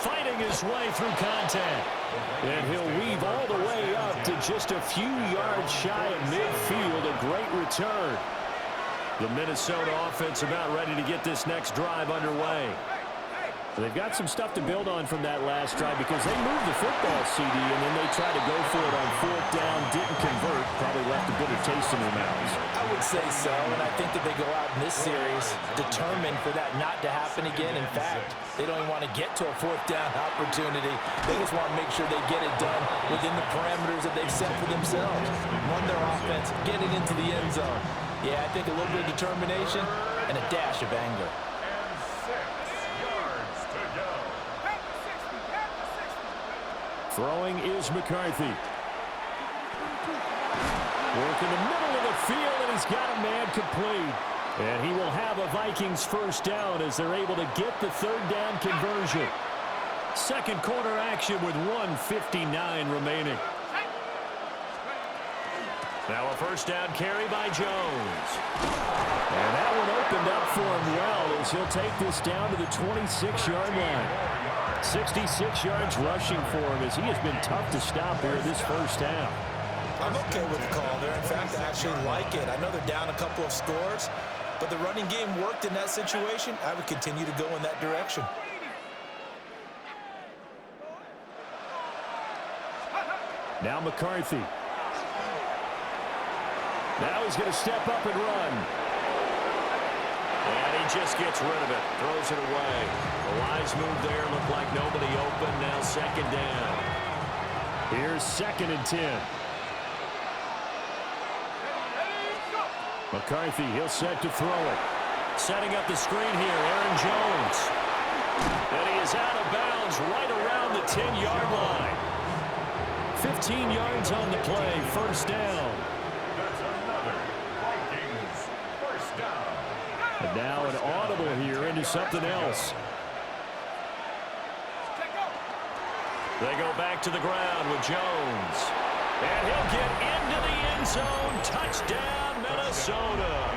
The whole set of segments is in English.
fighting his way through contact. And he'll weave all the way up to just a few yards shy of midfield. A great return. The Minnesota offense about ready to get this next drive underway. They've got some stuff to build on from that last drive because they moved the football, CD, and then they tried to go for it on fourth down, didn't convert, probably left a bitter taste in their mouths. I would say so, and I think that they go out in this series determined for that not to happen again. In fact, they don't even want to get to a fourth down opportunity. They just want to make sure they get it done within the parameters that they've set for themselves. Run their offense, get it into the end zone. Yeah, I think a little bit of determination and a dash of anger. Throwing is McCarthy. Work in the middle of the field, and he's got a man complete. And he will have a Vikings first down as they're able to get the third down conversion. Second quarter action with 1:59 remaining. Now a first down carry by Jones. And that one opened up for him well as he'll take this down to the 26-yard line. 66 yards rushing for him as he has been tough to stop here this first half. I'm okay with the call there. In fact, I actually like it. I know they're down a couple of scores, but the running game worked in that situation. I would continue to go in that direction. Now McCarthy. Now he's going to step up and run. And he just gets rid of it. Throws it away. A wise move there. Looked like nobody open. Now second down. Here's 2nd and 10. McCarthy, he'll set to throw it. Setting up the screen here, Aaron Jones. And he is out of bounds right around the 10-yard line. 15 yards on the play. First down. And now an audible here into something else. They go back to the ground with Jones. And he'll get into the end zone. Touchdown, Minnesota.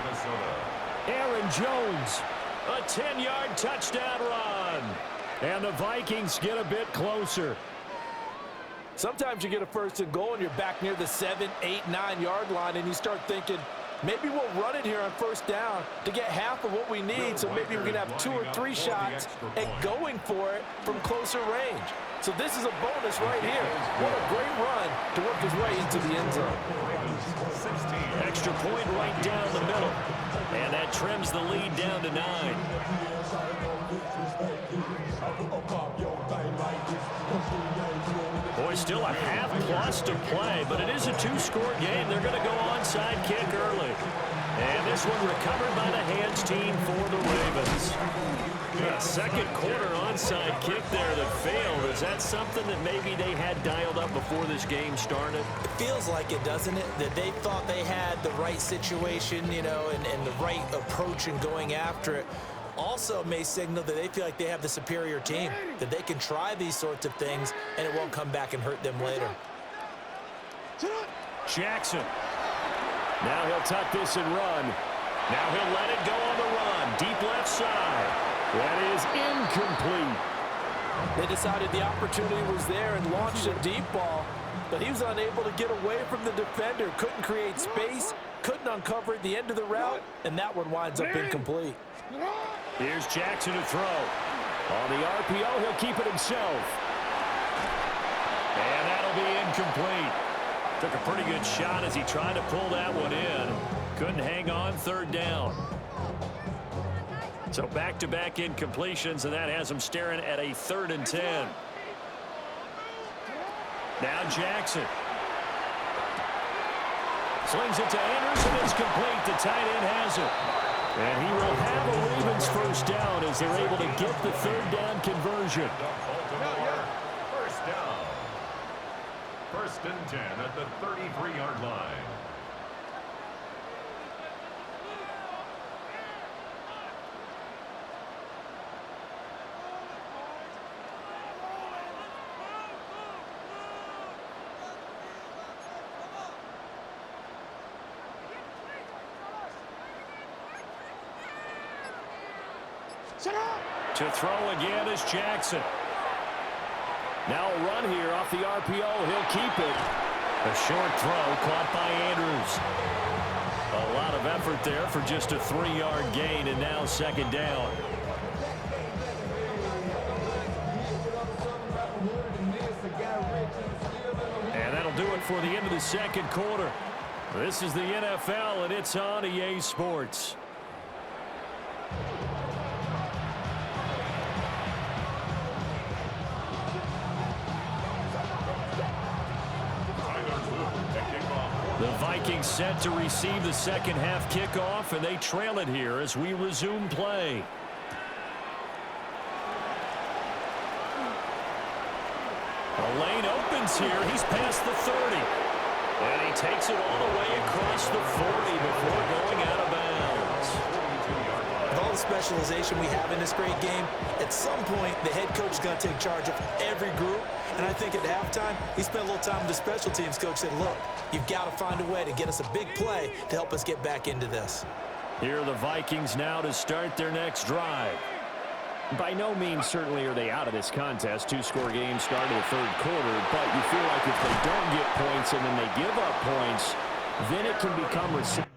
Aaron Jones, a 10-yard touchdown run. And the Vikings get a bit closer. Sometimes you get a first and goal and you're back near the 7, 8, 9-yard line and you start thinking, maybe we'll run it here on first down to get half of what we need, so maybe we can have 2 or 3 shots at going for it from closer range. So this is a bonus right here. What a great run to work his way into the end zone. Extra point right down the middle. And that trims the lead down to 9. Boy, still a half plus to play, but it is a 2-score game. They're going to go onside kick early. And this one recovered by the hands team for the Ravens. A second quarter onside kick there that failed. Is that something that maybe they had dialed up before this game started? It feels like it, doesn't it? That they thought they had the right situation, you know, and the right approach in going after it. Also may signal that they feel like they have the superior team, that they can try these sorts of things and it won't come back and hurt them later. Jackson. Now he'll tuck this and run. Now he'll let it go on the run. Deep left side. That is incomplete. They decided the opportunity was there and launched a deep ball, but he was unable to get away from the defender. Couldn't create space, couldn't uncover at the end of the route, and that one winds up incomplete. Here's Jackson to throw. On the RPO, he'll keep it himself. And that'll be incomplete. Took a pretty good shot as he tried to pull that one in. Couldn't hang on, third down. So back-to-back incompletions, and that has him staring at a 3rd and 10. Now Jackson. Slings it to Anderson. It's complete. The tight end has it. And he will have a Ravens first down as they're able to get the third down conversion. First down. 1st and 10 at the 33-yard line. To throw again is Jackson. Now a run here off the RPO. He'll keep it. A short throw caught by Andrews. A lot of effort there for just a 3-yard gain, and now second down. And that'll do it for the end of the second quarter. This is the NFL, and it's on EA Sports. The Vikings set to receive the second half kickoff, and they trail it here as we resume play. The lane opens here. He's past the 30. And he takes it all the way across the 40 before going out of bounds. With all the specialization we have in this great game, at some point the head coach is going to take charge of every group. And I think at halftime, he spent a little time with the special teams coach, said, look, you've got to find a way to get us a big play to help us get back into this. Here are the Vikings now to start their next drive. By no means certainly are they out of this contest. Two-score game start of the third quarter, but you feel like if they don't get points and then they give up points, then it can become reciprocal.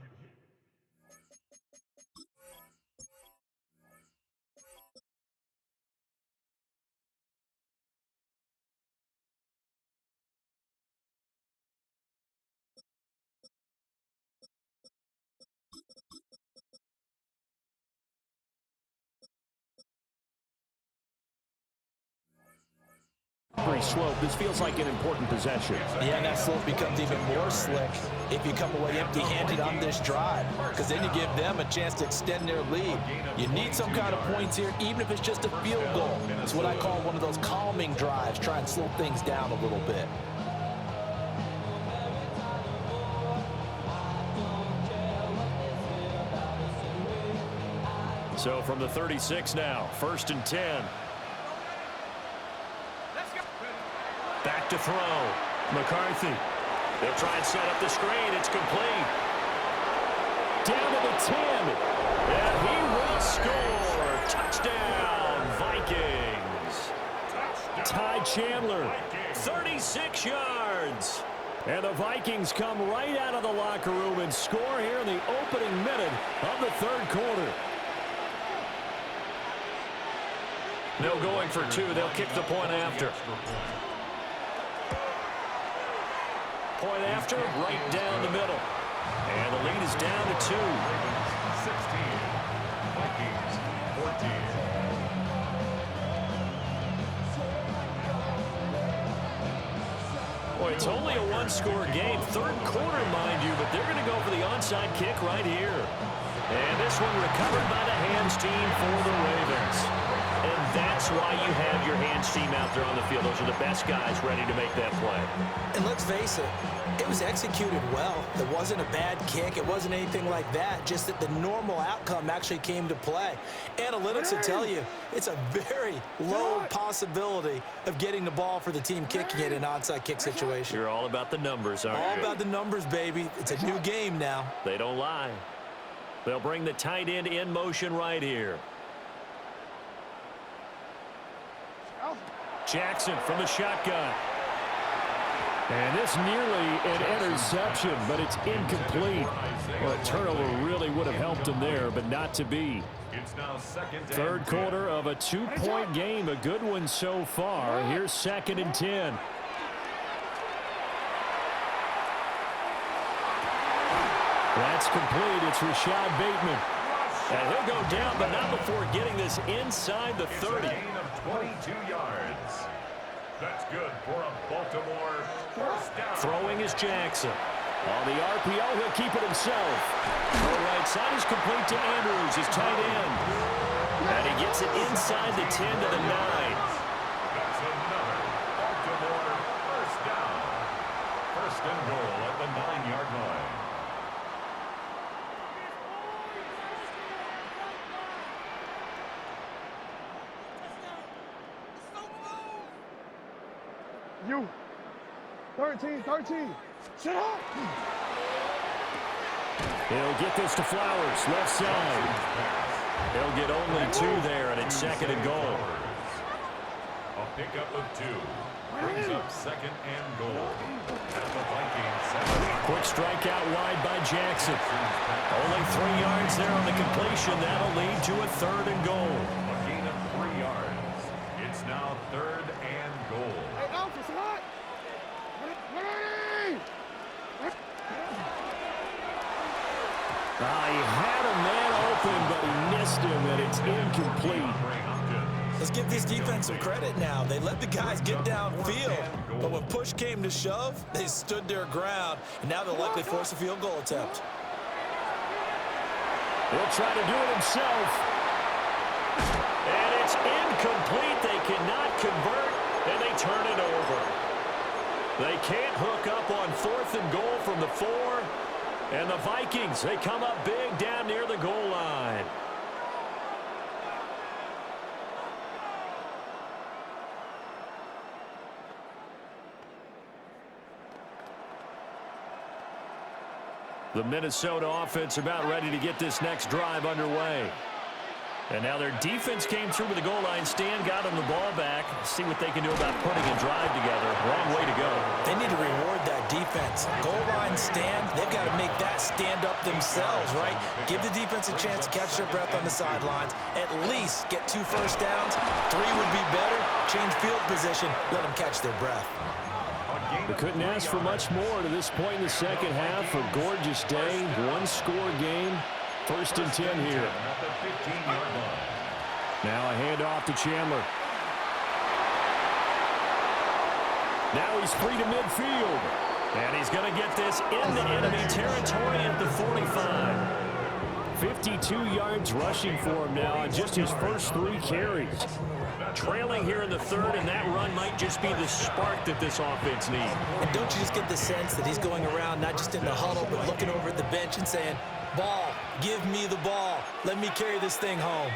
Slope. This feels like an important possession. Yeah, and that slope becomes even more slick if you come away empty-handed on this drive, because then you give them a chance to extend their lead. You need some kind of points here, even if it's just a field goal. It's what I call one of those calming drives, try and slow things down a little bit. So from the 36 now, 1st and 10. Back to throw. McCarthy. They'll try and set up the screen. It's complete. Down to the 10. And he will score. Touchdown, Vikings. Ty Chandler, 36 yards. And the Vikings come right out of the locker room and score here in the opening minute of the third quarter. No going for two. They'll kick the point after. Point after, right down the middle. And the lead is down to 2. 16, Vikings 14. Boy, it's only a one-score game. Third quarter, mind you, but they're going to go for the onside kick right here. And this one recovered by the hands team for the Ravens. And that's why you have your hands team out there on the field. Those are the best guys ready to make that play. And let's face it, it was executed well. It wasn't a bad kick. It wasn't anything like that. Just that the normal outcome actually came to play. Analytics will tell you it's a very low possibility of getting the ball for the team kicking it in an onside kick situation. You're all about the numbers, aren't you? All about the numbers, baby. It's a new game now. They don't lie. They'll bring the tight end in motion right here. Jackson from the shotgun. And this nearly an interception, but it's incomplete. Well, a turnover really would have helped him there, but not to be. Third quarter of a 2-point game. A good one so far. Here's 2nd and 10. That's complete. It's Rashad Bateman. And he'll go down, but not before getting this inside the 30. 22 yards. That's good for a Baltimore first down. Throwing is Jackson. On the RPO, he'll keep it himself. The right side is complete to Andrews, his tight end. And he gets it inside the 10 to the 9. That's another Baltimore first down. First and goal at the 9-yard line. You, 13, shut up! He'll get this to Flowers, left side. He'll get only 2 there, and it's 2nd and goal. A pickup of 2. Brings up 2nd and goal. At the Vikings 7. Quick strikeout wide by Jackson. Only 3 yards there on the completion. That'll lead to a 3rd and goal. A gain of 3 yards. It's now 3rd and goal. Hey, Alpha, what? Ready? He had a man open, but he missed him, and it's incomplete. Let's give this defense some credit now. They let the guys get downfield, but when push came to shove, they stood their ground, and now they'll likely force a field goal attempt. He'll try to do it himself. And it's incomplete. They cannot convert, and they turn it over. They can't hook up on 4th and goal from the 4. And the Vikings, they come up big down near the goal line. The Minnesota offense about ready to get this next drive underway. And now their defense came through with the goal line stand, got them the ball back. See what they can do about putting a drive together. Long way to go. They need to reward that defense. Goal line stand, they've got to make that stand up themselves, right? Give the defense a chance to catch their breath on the sidelines. At least get 2 first downs. 3 would be better. Change field position. Let them catch their breath. They couldn't ask for much more to this point in the second half. A gorgeous day, 1-score game. 1st and 10 here. At the 15-yard line. Now a handoff to Chandler. Now he's free to midfield. And he's going to get this into enemy territory at the 45. 52 yards rushing for him now on just his first 3 carries. Trailing here in the 3rd, and that run might just be the spark that this offense needs. And don't you just get the sense that he's going around, not just in the huddle, but looking over at the bench and saying, ball, give me the ball. Let me carry this thing home.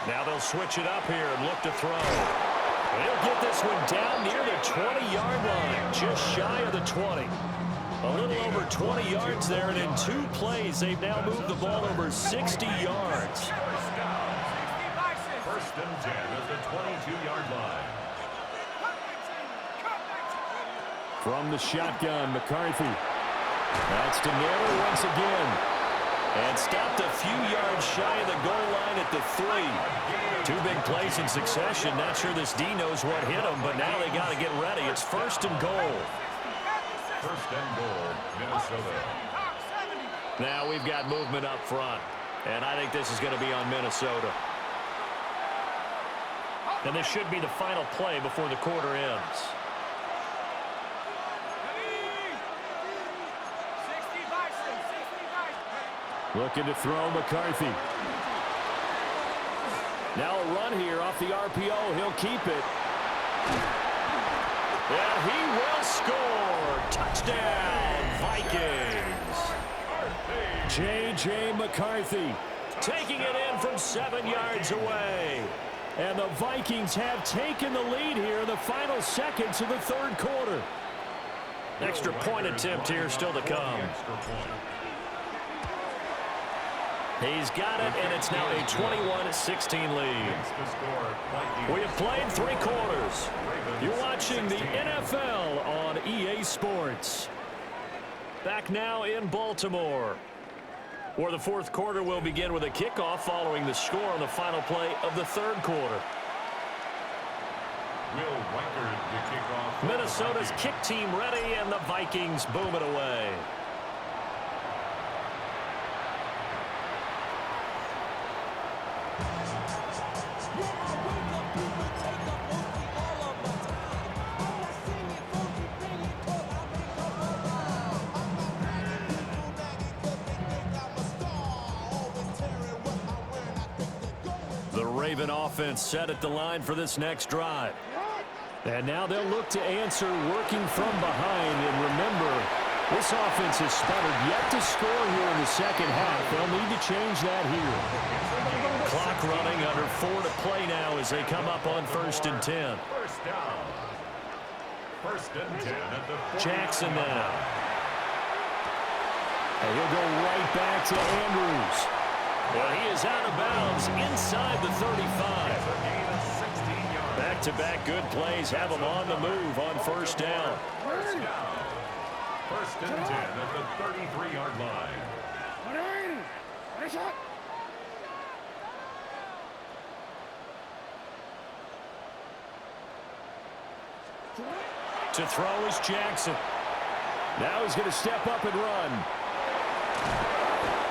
Now they'll switch it up here and look to throw. He'll get this one down near the 20-yard line, just shy of the 20. A little over 20 yards there, and in 2 plays, they've now moved the ball over 60 yards. First and 10 at the 22-yard line. From the shotgun, McCarthy. That's to Miller once again. And stopped a few yards shy of the goal line at the 3. 2 big plays in succession. Not sure this D knows what hit him, but now they got to get ready. It's 1st and goal. 1st and goal, Minnesota. Now we've got movement up front. And I think this is going to be on Minnesota. And this should be the final play before the quarter ends. Looking to throw McCarthy. Now a run here off the RPO. He'll keep it. And he will score. Touchdown, Vikings. J.J. McCarthy taking it in from 7 yards away. And the Vikings have taken the lead here in the final seconds of the 3rd quarter. Extra point attempt here still to come. He's got it, and it's now a 21-16 lead. We have played 3 quarters. You're watching the NFL on EA Sports. Back now in Baltimore, where the 4th quarter will begin with a kickoff following the score on the final play of the 3rd quarter. Will Reichard to kick off. Minnesota's kick team ready, and the Vikings boom it away. Raven offense set at the line for this next drive. And now they'll look to answer working from behind. And remember, this offense has sputtered yet to score here in the second half. They'll need to change that here. Clock running under 4 to play now as they come up on 1st and 10. First down. 1st and 10 at the 40. Jackson now. And he'll go right back to Andrews. Well, he is out of bounds inside the 35. It's a gain of 16 yards. Back-to-back good plays have him on the move on first down. First down. First and 10 at the 33-yard line. To throw is Jackson. Now he's going to step up and run.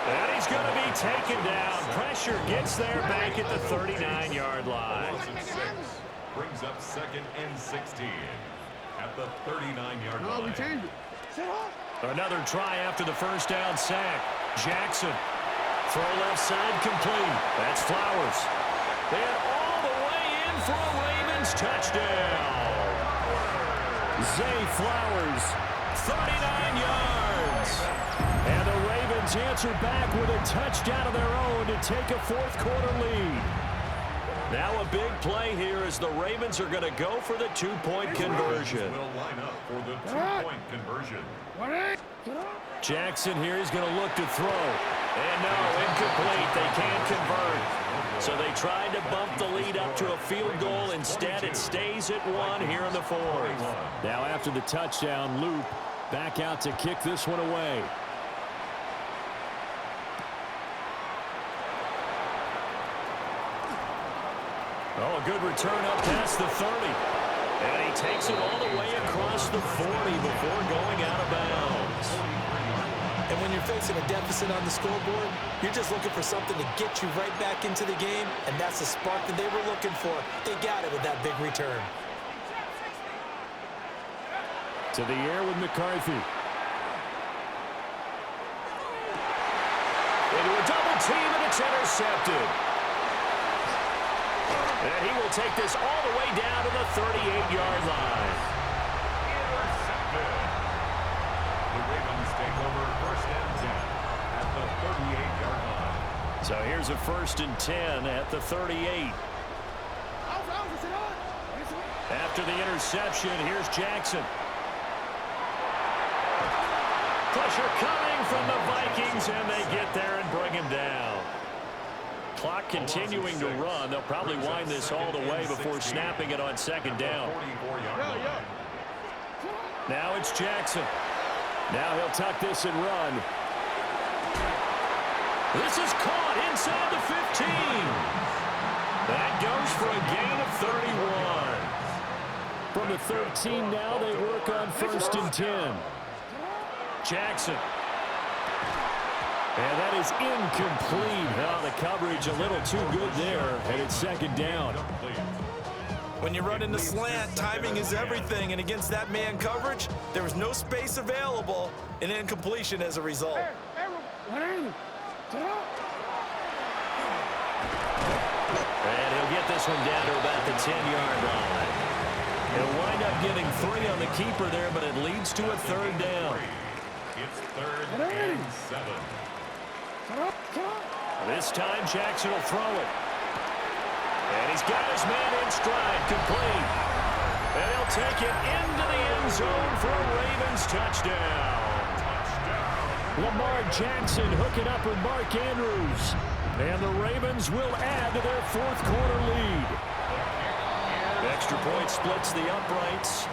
And he's going to be taken down. Pressure gets there back at the 39-yard line. Loss of 6 brings up second and 16 at the 39-yard line. Another try after the first down sack. Jackson. Throw left side complete. That's Flowers. And all the way in for a Ravens touchdown. Zay Flowers, 39 yards. And the Ravens answer back with a touchdown of their own to take a fourth-quarter lead. Now a big play here as the Ravens are going to go for the two-point conversion. Will line up for the two-point conversion. Jackson here is going to look to throw. And no, incomplete. They can't convert. So they tried to bump the lead up to a field goal. Instead, it stays at 1 here in the fourth. Now after the touchdown, Loop back out to kick this one away. Oh, a good return up past the 30. And he takes it all the way across the 40 before going out of bounds. And when you're facing a deficit on the scoreboard, you're just looking for something to get you right back into the game, and that's the spark that they were looking for. They got it with that big return. To the air with McCarthy. Into a double team, and it's intercepted. And he will take this all the way down to the 38-yard line. Intercepted. The Ravens take over first and 10 at the 38-yard line. So here's a first and 10 at the 38. After the interception, here's Jackson. Pressure coming from the Vikings, and they get there and bring him down. Clock continuing to run. They'll probably wind this all the way before snapping it on second down. Now it's Jackson. Now he'll tuck this and run. This is caught inside the 15. That goes for a gain of 31. From the 13 now, they work on first and 10. Jackson. And that is incomplete. Oh, the coverage a little too good there, and it's second down. When you run in the slant, timing is everything, and against that man coverage, there was no space available, and incompletion as a result. And he'll get this one down to about the 10-yard line. He'll wind up getting 3 on the keeper there, but it leads to a third down. It's third and 7. This time, Jackson will throw it. And he's got his man in stride, complete. And he'll take it into the end zone for a Ravens touchdown. Lamar Jackson hooking up with Mark Andrews. And the Ravens will add to their fourth-quarter lead. Extra point splits the uprights.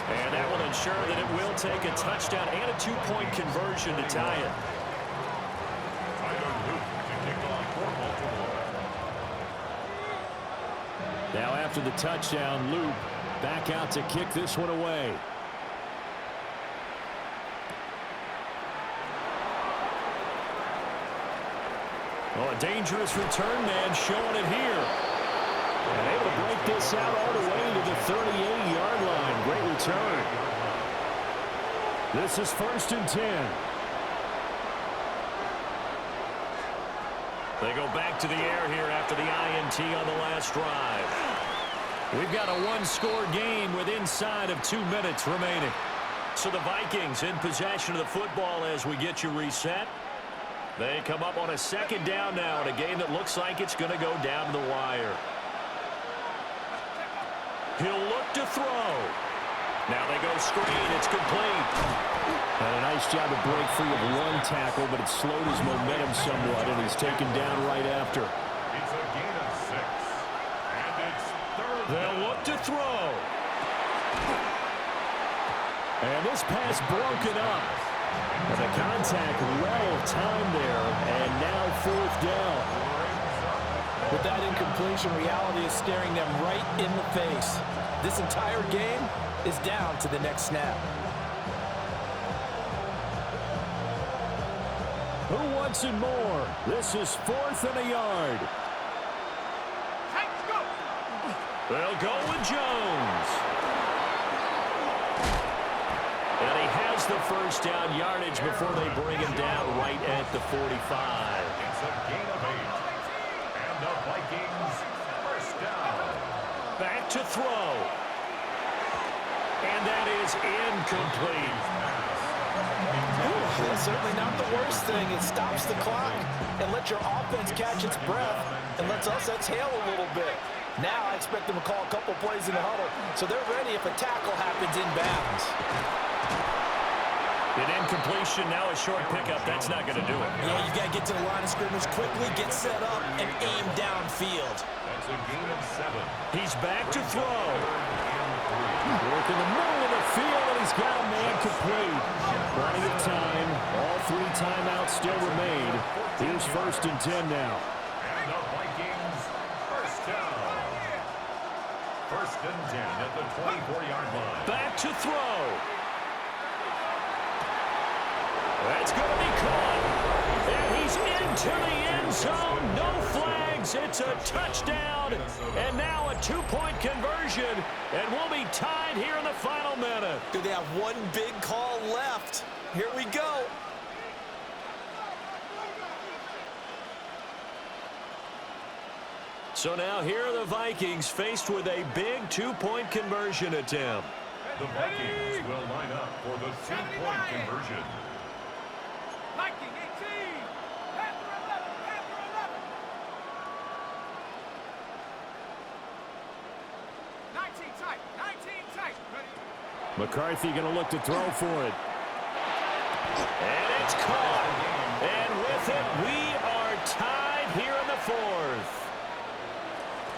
And that will ensure that it will take a touchdown and a two-point conversion to tie it. Now after the touchdown, Loop back out to kick this one away. Oh, a dangerous return man showing it here. And able to break this out all the way to the 38-yard line. Great return. This is first and 10. They go back to the air here after the INT on the last drive. We've got a one-score game with inside of 2 minutes remaining. So the Vikings in possession of the football as we get you reset. They come up on a second down now in a game that looks like it's going to go down to the wire. He'll look to throw. Now they go screen. It's complete. And a nice job to break free of one tackle, but it slowed his momentum somewhat, and he's taken down right after. It's a gain of 6. And it's third. They'll look to throw. And this pass broken up. And the contact well timed there, and now 4th down. With that incompletion, reality is staring them right in the face. This entire game is down to the next snap. Who wants it more? This is 4th and a yard. They'll go with Jones. And he has the first down yardage before they bring him down right at the 45. It's a gain of 8. And the Vikings first down. Back to throw. And that is incomplete. That's certainly not the worst thing. It stops the clock and lets your offense catch its breath and lets us exhale a little bit. Now I expect them to call a couple plays in the huddle so they're ready if a tackle happens in bounds. An incompletion, now a short pickup. That's not going to do it. Yeah, you got to get to the line of scrimmage quickly, get set up, and aim downfield. That's a gain of 7. He's back to throw. Work in the middle of the field, and he's got a man complete. Plenty of time. All 3 timeouts still remain. Here's 1st and 10 now. And the Vikings first down. 1st and 10 at the 24-yard line. Back to throw. That's going to be caught. And he's into the end zone. No flags. It's a touchdown. And now a 2-point conversion. And we'll be tied here in the final minute. Do they have one big call left? Here we go. So now here are the Vikings faced with a big 2-point conversion attempt. The Vikings will line up for the 2-point conversion. Viking 18. Panther 11. Panther 11. 19 tight. 19 tight. Ready? McCarthy going to look to throw for it. And it's caught. And with it, we are tied here in the 4th.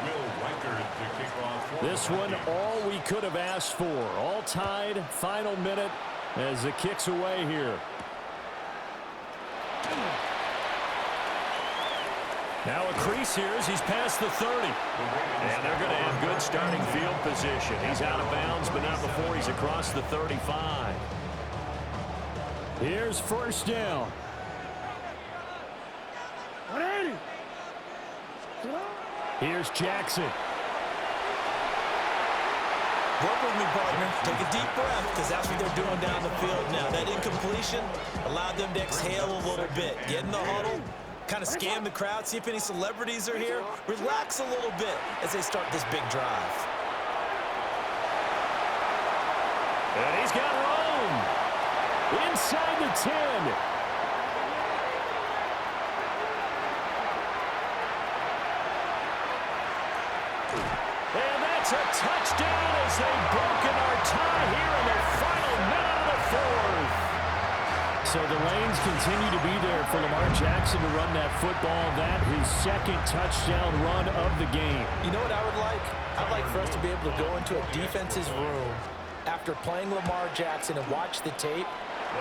Will Riker to kick off for This the one, Vikings. all we could have asked for. All tied, final minute as it kicks away here. Now a crease here as he's past the 30. And they're going to have good starting field position. He's out of bounds, but not before he's across the 35. Here's 1st down. 180. Here's Jackson. Work with me, partner. Take a deep breath, because that's what they're doing down the field now. That incompletion allowed them to exhale a little bit. Get in the huddle, kind of scan the crowd, see if any celebrities are here. Relax a little bit as they start this big drive. And he's got room. Inside the 10. And that's a touchdown as they've broken our tie here in the final minute of the 4th. So the lanes continue to be there for Lamar Jackson to run that football. That his 2nd touchdown run of the game. You know what I would like? I'd like for us to be able to go into a defense's room after playing Lamar Jackson and watch the tape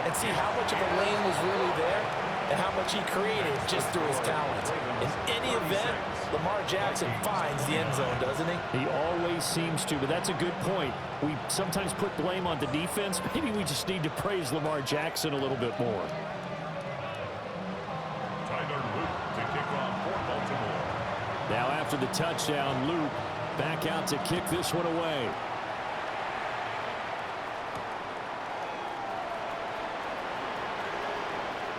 and see how much of a lane was really there and how much he created just through his talents. In any event, Lamar Jackson finds the end zone, doesn't he? He always seems to, but that's a good point. We sometimes put blame on the defense. Maybe we just need to praise Lamar Jackson a little bit more. Tyler Luke to kick off for Baltimore. Now after the touchdown, Luke back out to kick this one away.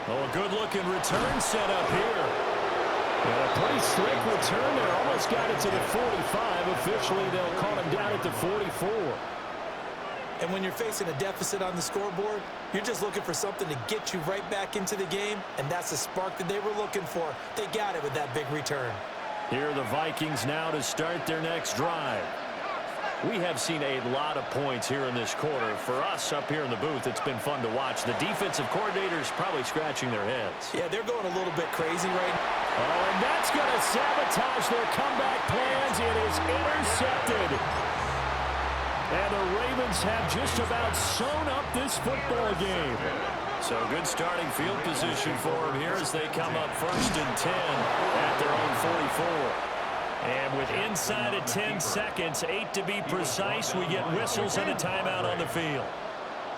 Oh, a good-looking return set up here. And a pretty slick return there. Almost got it to the 45. Officially, they'll call him down at the 44. And when you're facing a deficit on the scoreboard, you're just looking for something to get you right back into the game, and that's the spark that they were looking for. They got it with that big return. Here are the Vikings now to start their next drive. We have seen a lot of points here in this quarter. For us up here in the booth, it's been fun to watch. The defensive coordinators probably scratching their heads. Yeah, they're going a little bit crazy right now. Oh, and that's going to sabotage their comeback plans. It is intercepted. And the Ravens have just about sewn up this football game. So good starting field position for them here as they come up 1st and 10 at their own 44. And with inside of 10 seconds, 8 to be precise, we get whistles and a timeout on the field.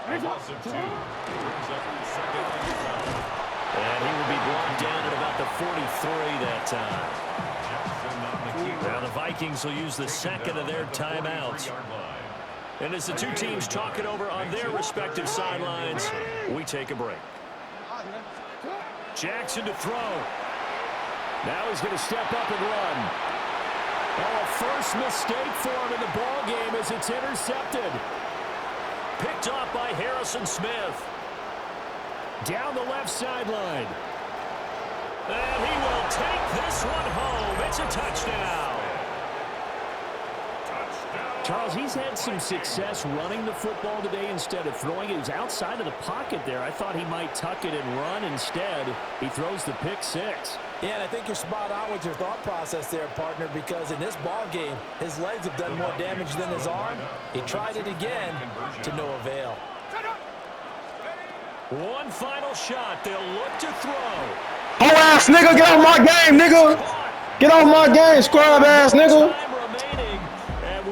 A loss of 2. Brings up 2nd and 7. And he will be brought down at about the 43 that time. Jackson on the keeper. Now the Vikings will use the second of their timeouts. And as the two teams talk it over on their respective sidelines, we take a break. Jackson to throw. Now he's going to step up and run. Oh, a first mistake for him in the ball game as it's intercepted. Picked off by Harrison Smith. Down the left sideline. And he will take this one home. It's a touchdown. Charles, he's had some success running the football today instead of throwing it. He was outside of the pocket there. I thought he might tuck it and run. Instead, he throws the pick six. Yeah, and I think you're spot on with your thought process there, partner, because in this ball game, his legs have done more damage than his arm. He tried it again to no avail. One final shot. They'll look to throw. Whole ass nigga, get off my game, nigga. Get off my game, scrub ass nigga.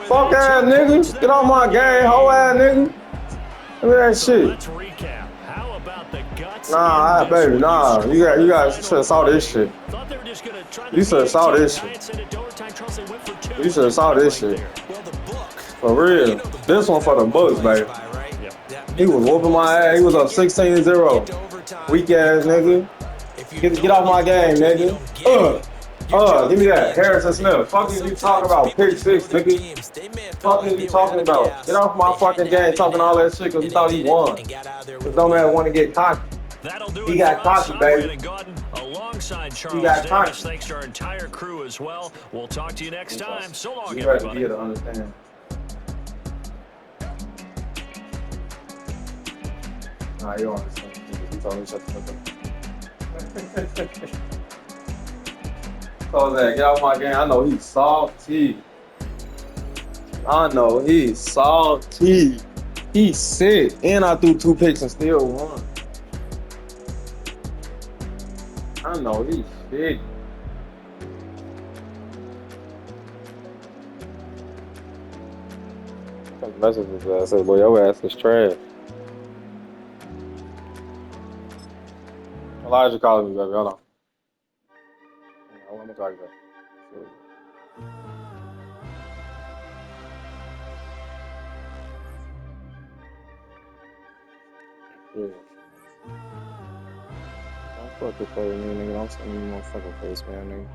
Fuck ass nigga. Get off my game, whole ass nigga. Look at that shit. Let's recap. How about the guts? Nah, baby, nah. You guys should have saw this shit. You should have saw this shit. You should have saw this shit. For real. This one for the books, baby. He was whooping my ass. He was up 16-0. Weak ass nigga. Get off my game, nigga. Give me that. Harrison Smith. Fuck is you talking about? Pick six, nigga. Fuck is you talking about? Get off my fucking game talking all that shit because you thought he won. But don't ever want to get cocky. He got cocky, baby. Alongside Charles He got cocky. Davis, thanks to our entire crew as well. We'll talk to you next time. So long, You have to everybody. be able to understand. Nah, you don't understand. You told me shut the fuck up. So that, get off my game. I know he's salty. I know he's salty. He's sick. And I threw 2 picks and still won. I know he's sick. Message his ass. I said, boy, your ass is trash. Elijah calling me, baby. Hold on. I want to talk about. Yeah. I'm fucking playing me, nigga. I'm sending you my fucking face, man, nigga.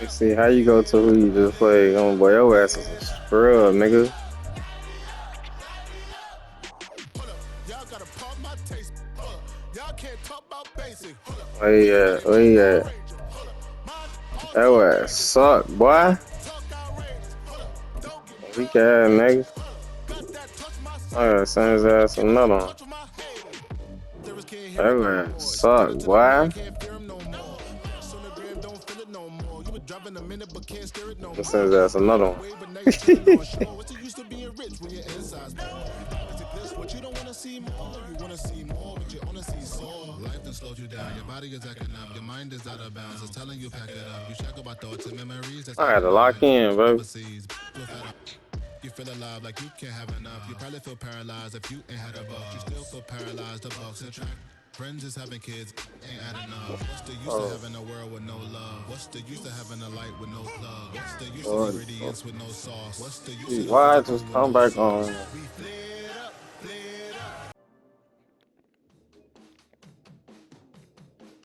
Let's see how you go to who you just played. Oh boy, your ass is a scrub, nigga. Where you at? Where you at? That ass suck, boy. Weak ass nigga. I gotta send his ass another one. That ass suck, boy. Let's send his ass another one. I had to lock in, bro. You feel alive like you can't have enough. You probably feel paralyzed if you ain't had a buck. You still feel paralyzed, the box and track. Friends is having kids, ain't adding up. What's the use of having a world with no love? What's the use of having a light with no plug? What's the use of ingredients with no sauce? What's the use of the Why I physical just with come no back sauce? on? We flip.